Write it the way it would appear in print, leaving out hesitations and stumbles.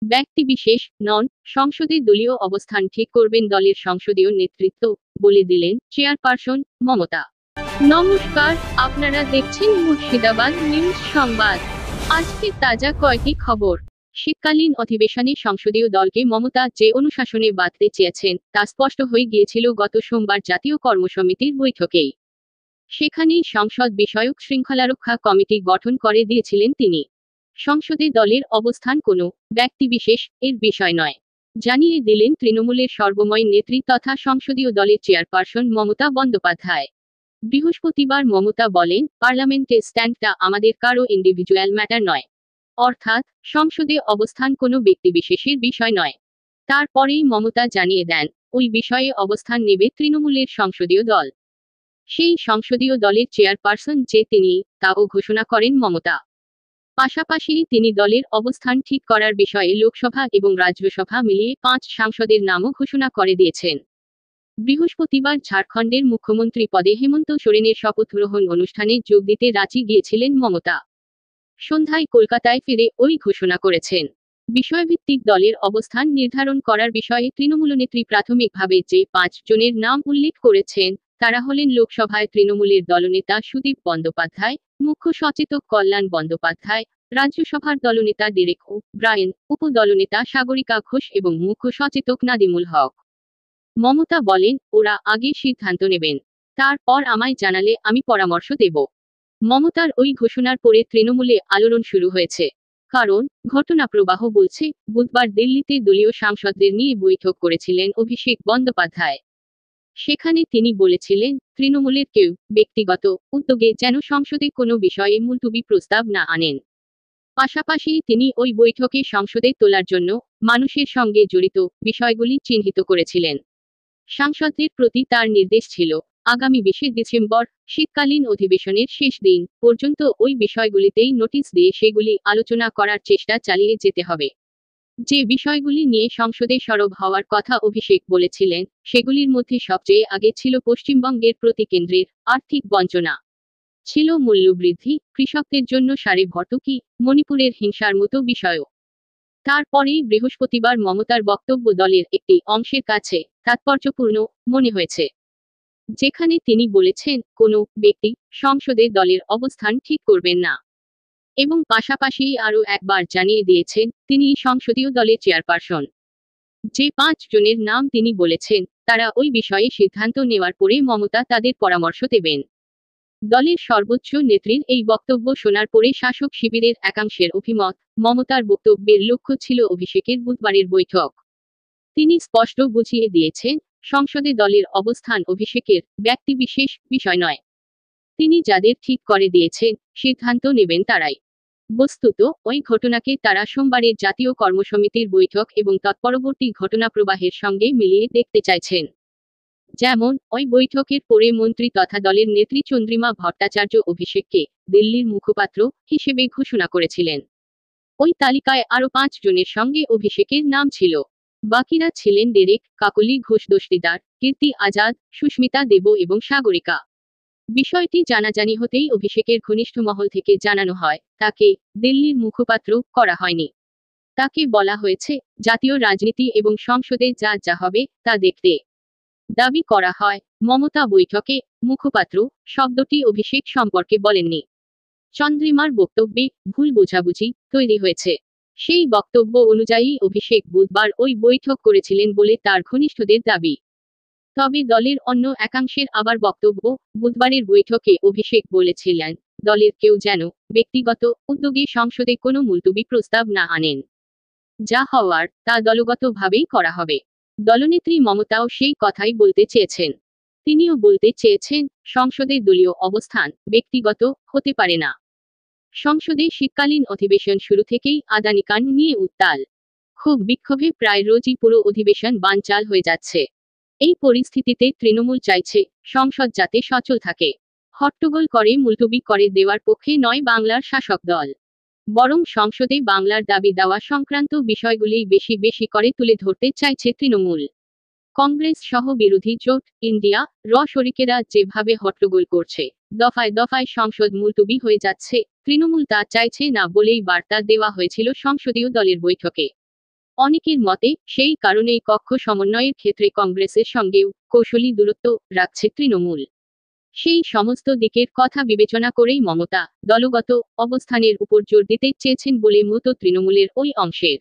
ব্যক্তিবিশেষ নন, সংসদে দলীয় অবস্থান ঠিক করবেন দলের সংসদীয় নেতৃত্ব, বলে দিলেন চেয়ারপারসন মমতা। নমস্কার, আপনারা দেখছেন মুর্শিদাবাদ নিউজ সংবাদ। আজকের তাজা কয়েকটি খবর। শীতকালীন অধিবেশনে সংসদীয় দলকে মমতা যে অনুশাসনে বাঁধতে চেয়েছেন তা স্পষ্ট হয়ে গিয়েছিল গত সোমবার জাতীয় কর্মসমিতির বৈঠকেই। সেখানেই সংসদ বিষয়ক শৃঙ্খলারক্ষা কমিটি গঠন করে দিয়েছিলেন তিনি। সংসদে দলের অবস্থান কোনো ব্যক্তিবিশেষ এর বিষয় নয়, জানিয়ে দিলেন তৃণমূলের সর্বময় নেত্রী তথা সংসদীয় দলের চেয়ারপারসন মমতা বন্দ্যোপাধ্যায়। বৃহস্পতিবার মমতা বলেন, পার্লামেন্টে স্ট্যান্ডটা আমাদের কারো ইন্ডিভিজুয়াল ম্যাটার নয়, অর্থাৎ সংসদে অবস্থান কোনো ব্যক্তিবিশেষের বিষয় নয়। তারপরেই মমতা জানিয়ে দেন, ওই বিষয়ে অবস্থান নেবে তৃণমূলের সংসদীয় দল। সেই সংসদীয় দলের চেয়ারপারসন যে তিনি, তাও ঘোষণা করেন মমতা। পাশাপাশি তিনি দলের অবস্থান ঠিক করার বিষয়ে লোকসভা এবং রাজ্যসভা মিলিয়ে 5 সাংসদের নামও ঘোষণা করে দিয়েছেন। বৃহস্পতিবার ঝাড়খণ্ডের মুখ্যমন্ত্রী পদে হেমন্ত সোরেনের শপথ গ্রহণ অনুষ্ঠানে যোগ দিতে রাঁচি গিয়েছিলেন মমতা। সন্ধ্যায় কলকাতায় ফিরে ওই ঘোষণা করেছেন। বিষয়ভিত্তিক দলের অবস্থান নির্ধারণ করার বিষয়ে তৃণমূল নেত্রী প্রাথমিকভাবে যে 5 জনের নাম উল্লেখ করেছেন তারা হলেন লোকসভায় তৃণমূলের দলনেতা সুদীপ বন্দ্যোপাধ্যায়, মুখ্য সচেতক কল্যাণ বন্দ্যোপাধ্যায়, রাজ্যসভার দলনেতা ডেরেক ও ব্রায়েন, উপদলনেতা সাগরিকা ঘোষ এবং মুখ্য সচেতক নাদিমুল হক। মমতা বলেন, ওরা আগে সিদ্ধান্ত নেবেন, তারপর আমায় জানালে আমি পরামর্শ দেব। মমতার ওই ঘোষণার পরে তৃণমূলে আলোড়ন শুরু হয়েছে। কারণ ঘটনাপ্রবাহ বলছে, বুধবার দিল্লিতে দলীয় সাংসদদের নিয়ে বৈঠক করেছিলেন অভিষেক বন্দ্যোপাধ্যায়। সেখানে তিনি বলেছিলেন, তৃণমূলের কেউ ব্যক্তিগত উদ্যোগে যেন সংসদে কোনো বিষয়ে মুলতুবি প্রস্তাব না আনেন। পাশাপাশি তিনি ওই বৈঠকে সংসদে তোলার জন্য মানুষের সঙ্গে জড়িত বিষয়গুলি চিহ্নিত করেছিলেন। সাংসদদের প্রতি তার নির্দেশ ছিল, আগামী 20 ডিসেম্বর শীতকালীন অধিবেশনের শেষ দিন পর্যন্ত ওই বিষয়গুলিতেই নোটিশ দিয়ে সেগুলি আলোচনা করার চেষ্টা চালিয়ে যেতে হবে। যে বিষয়গুলি নিয়ে সংসদে সরব হওয়ার কথা অভিষেক বলেছিলেন, সেগুলির মধ্যে সবচেয়ে আগে ছিল পশ্চিমবঙ্গের প্রতি কেন্দ্রের আর্থিক বঞ্চনা, ছিল মূল্যবৃদ্ধি, কৃষকদের জন্য সারে ভর্তুকি, মণিপুরের হিংসার মতো বিষয়ও। তারপরেই বৃহস্পতিবার মমতার বক্তব্য দলের একটি অংশের কাছে তাৎপর্যপূর্ণ মনে হয়েছে, যেখানে তিনি বলেছেন, কোনো ব্যক্তি সংসদে দলের অবস্থান ঠিক করবেন না, এবং পাশাপাশি আরও একবার জানিয়ে দিয়েছেন তিনি সংসদীয় দলের চেয়ারপারসন। যে 5 জনের নাম তিনি বলেছেন তারা ওই বিষয়ে সিদ্ধান্ত নেওয়ার পরে মমতা তাদের পরামর্শ দেবেন। দলের সর্বোচ্চ নেত্রীর এই বক্তব্য শোনার পরে শাসক শিবিরের একাংশের অভিমত, মমতার বক্তব্যের লক্ষ্য ছিল অভিষেকের বুধবারের বৈঠক। তিনি স্পষ্ট বুঝিয়ে দিয়েছেন, সংসদে দলের অবস্থান অভিষেকের ব্যক্তিবিশেষ বিষয় নয়। তিনি যাদের ঠিক করে দিয়েছেন সিদ্ধান্ত নেবেন তারাই। বস্তুত ওই ঘটনাকে তারা সোমবারের জাতীয় কর্মসমিতির বৈঠক এবং তৎপরবর্তী ঘটনাপ্রবাহের সঙ্গে মিলিয়ে দেখতে চাইছেন। যেমন, ওই বৈঠকের পরে মন্ত্রী তথা দলের নেত্রী চন্দ্রিমা ভট্টাচার্য অভিষেককে দিল্লির মুখপাত্র হিসেবে ঘোষণা করেছিলেন। ওই তালিকায় আরও 5 জনের সঙ্গে অভিষেকের নাম ছিল। বাকিরা ছিলেন ডেরেক, কাকলি ঘোষ দস্তিদার, কীর্তি আজাদ, সুস্মিতা দেব এবং সাগরিকা। বিষয়টি জানাজানি হতেই অভিষেকের ঘনিষ্ঠ মহল থেকে জানানো হয়, তাকে দিল্লির মুখপাত্র করা হয়নি। তাকে বলা হয়েছে জাতীয় রাজনীতি এবং সংসদে যা যা হবে তা দেখতে। দাবি করা হয়, মমতা বৈঠকে মুখপাত্র শব্দটি অভিষেক সম্পর্কে বলেননি। চন্দ্রিমার বক্তব্যে ভুল বোঝাবুঝি তৈরি হয়েছে। সেই বক্তব্য অনুযায়ী অভিষেক বুধবার ওই বৈঠক করেছিলেন বলে তার ঘনিষ্ঠদের দাবি। তবে দলের অন্য একাংশের আবার বক্তব্য, বুধবারের বৈঠকে অভিষেক বলেছিলেন, দলের কেউ যেন ব্যক্তিগত উদ্যোগে সংসদে কোনো মুলতুবি প্রস্তাব না আনেন। যা হওয়ার তা দলগতভাবেই করা হবে। দলনেত্রী মমতাও সেই কথাই বলতে চেয়েছেন। তিনিও বলতে চেয়েছেন, সংসদে দলীয় অবস্থান ব্যক্তিগত হতে পারে না। সংসদে শীতকালীন অধিবেশন শুরু থেকেই আদানি কাণ্ড নিয়ে উত্তাল। ক্ষোভ বিক্ষোভে প্রায় রোজই পুরো অধিবেশন বানচাল হয়ে যাচ্ছে। এই পরিস্থিতিতে তৃণমূল চাইছে সংসদ যাতে সচল থাকে। হট্টগোল করে মুলতবি করে দেওয়ার পক্ষে নয় বাংলার শাসক দল, বরং সংসদে বাংলার দাবি দেওয়া সংক্রান্ত বিষয়গুলি বেশি বেশি করে তুলে ধরতে চাইছে তৃণমূল। কংগ্রেস সহ বিরোধী জোট ইন্ডিয়া র শরিকেরা যেভাবে হট্টগোল করছে, দফায় দফায় সংসদ মুলতবি হয়ে যাচ্ছে, তৃণমূল তা চাইছে না বলেই বার্তা দেওয়া হয়েছিল সংসদীয় দলের বৈঠকে। অনেকের মতে সেই কারণেই কক্ষ সমন্বয়ের ক্ষেত্রে কংগ্রেসের সঙ্গেও কৌশলী দূরত্ব রাখছে তৃণমূল। সেই সমস্ত দিকের কথা বিবেচনা করেই মমতা দলগত অবস্থানের উপর জোর দিতে চেয়েছেন বলে মত তৃণমূলের ওই অংশের।